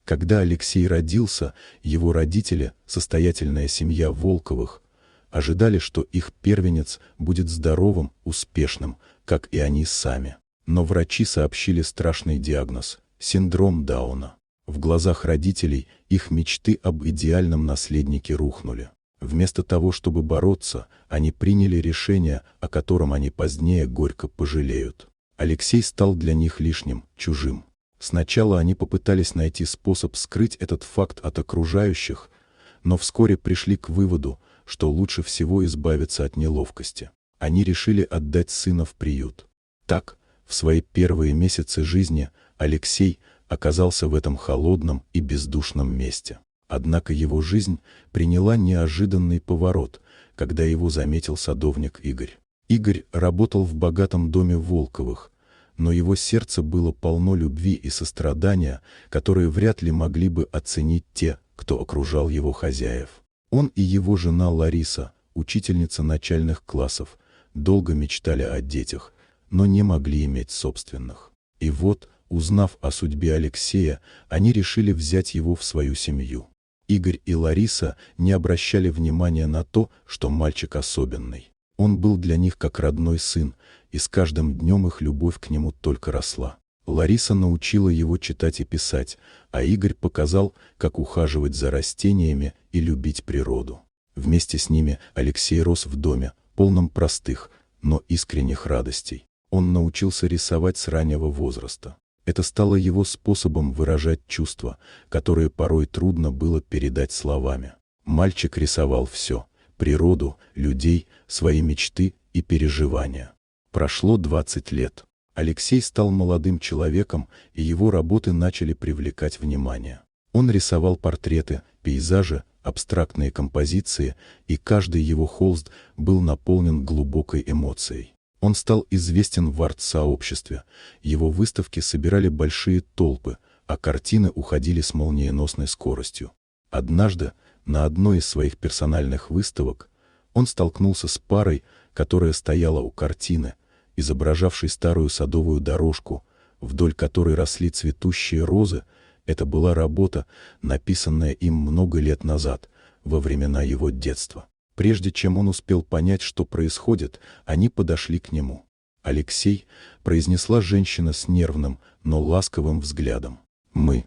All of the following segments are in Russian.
Когда Алексей родился, его родители, состоятельная семья Волковых, ожидали, что их первенец будет здоровым, успешным, как и они сами. Но врачи сообщили страшный диагноз – синдром Дауна. В глазах родителей их мечты об идеальном наследнике рухнули. Вместо того, чтобы бороться, они приняли решение, о котором они позднее горько пожалеют. Алексей стал для них лишним, чужим. Сначала они попытались найти способ скрыть этот факт от окружающих, но вскоре пришли к выводу, что лучше всего избавиться от неловкости. Они решили отдать сына в приют. Так, в свои первые месяцы жизни Алексей оказался в этом холодном и бездушном месте. Однако его жизнь приняла неожиданный поворот, когда его заметил садовник Игорь. Игорь работал в богатом доме Волковых, но его сердце было полно любви и сострадания, которые вряд ли могли бы оценить те, кто окружал его хозяев. Он и его жена Лариса, учительница начальных классов, долго мечтали о детях, но не могли иметь собственных. И вот, узнав о судьбе Алексея, они решили взять его в свою семью. Игорь и Лариса не обращали внимания на то, что мальчик особенный. Он был для них как родной сын, и с каждым днем их любовь к нему только росла. Лариса научила его читать и писать, а Игорь показал, как ухаживать за растениями и любить природу. Вместе с ними Алексей рос в доме, полном простых, но искренних радостей. Он научился рисовать с раннего возраста. Это стало его способом выражать чувства, которые порой трудно было передать словами. Мальчик рисовал все – природу, людей, свои мечты и переживания. Прошло 20 лет. Алексей стал молодым человеком, и его работы начали привлекать внимание. Он рисовал портреты, пейзажи, абстрактные композиции, и каждый его холст был наполнен глубокой эмоцией. Он стал известен в арт-сообществе, его выставки собирали большие толпы, а картины уходили с молниеносной скоростью. Однажды, на одной из своих персональных выставок, он столкнулся с парой, которая стояла у картины, изображавшей старую садовую дорожку, вдоль которой росли цветущие розы. Это была работа, написанная им много лет назад, во времена его детства. Прежде чем он успел понять, что происходит, они подошли к нему. «Алексей», — произнесла женщина с нервным, но ласковым взглядом. Мы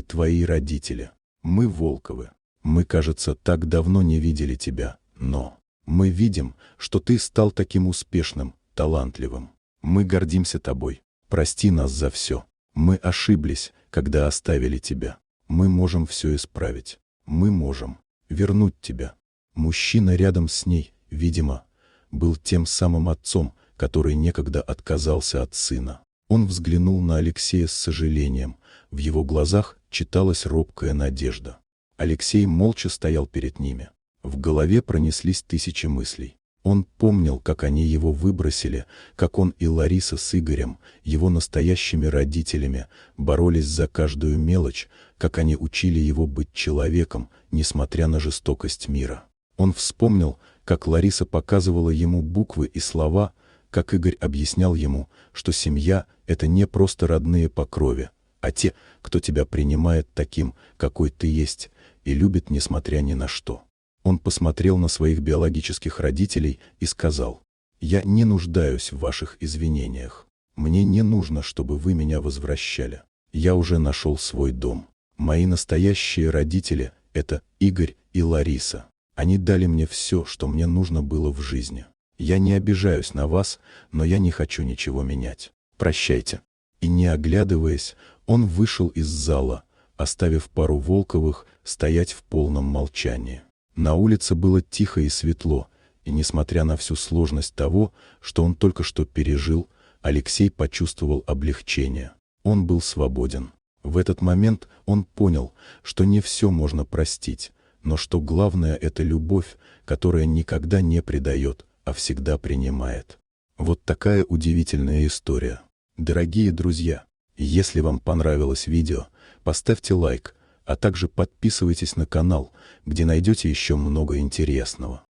твои родители. Мы Волковы. Мы, кажется, так давно не видели тебя, но мы видим, что ты стал таким успешным, талантливым. Мы гордимся тобой. Прости нас за все. Мы ошиблись, когда оставили тебя. Мы можем все исправить. Мы можем вернуть тебя». Мужчина рядом с ней, видимо, был тем самым отцом, который некогда отказался от сына. Он взглянул на Алексея с сожалением. В его глазах читалась робкая надежда. Алексей молча стоял перед ними. В голове пронеслись тысячи мыслей. Он помнил, как они его выбросили, как он и Лариса с Игорем, его настоящими родителями, боролись за каждую мелочь, как они учили его быть человеком, несмотря на жестокость мира. Он вспомнил, как Лариса показывала ему буквы и слова, как Игорь объяснял ему, что семья — это не просто родные по крови, а те, кто тебя принимает таким, какой ты есть, и любит несмотря ни на что. Он посмотрел на своих биологических родителей и сказал: «Я не нуждаюсь в ваших извинениях. Мне не нужно, чтобы вы меня возвращали. Я уже нашел свой дом. Мои настоящие родители — это Игорь и Лариса. Они дали мне все, что мне нужно было в жизни. Я не обижаюсь на вас, но я не хочу ничего менять. Прощайте». И не оглядываясь, он вышел из зала, оставив пару Волковых стоять в полном молчании. На улице было тихо и светло, и несмотря на всю сложность того, что он только что пережил, Алексей почувствовал облегчение. Он был свободен. В этот момент он понял, что не все можно простить, но что главное — это любовь, которая никогда не предает, а всегда принимает. Вот такая удивительная история. Дорогие друзья, если вам понравилось видео, поставьте лайк, а также подписывайтесь на канал, где найдете еще много интересного.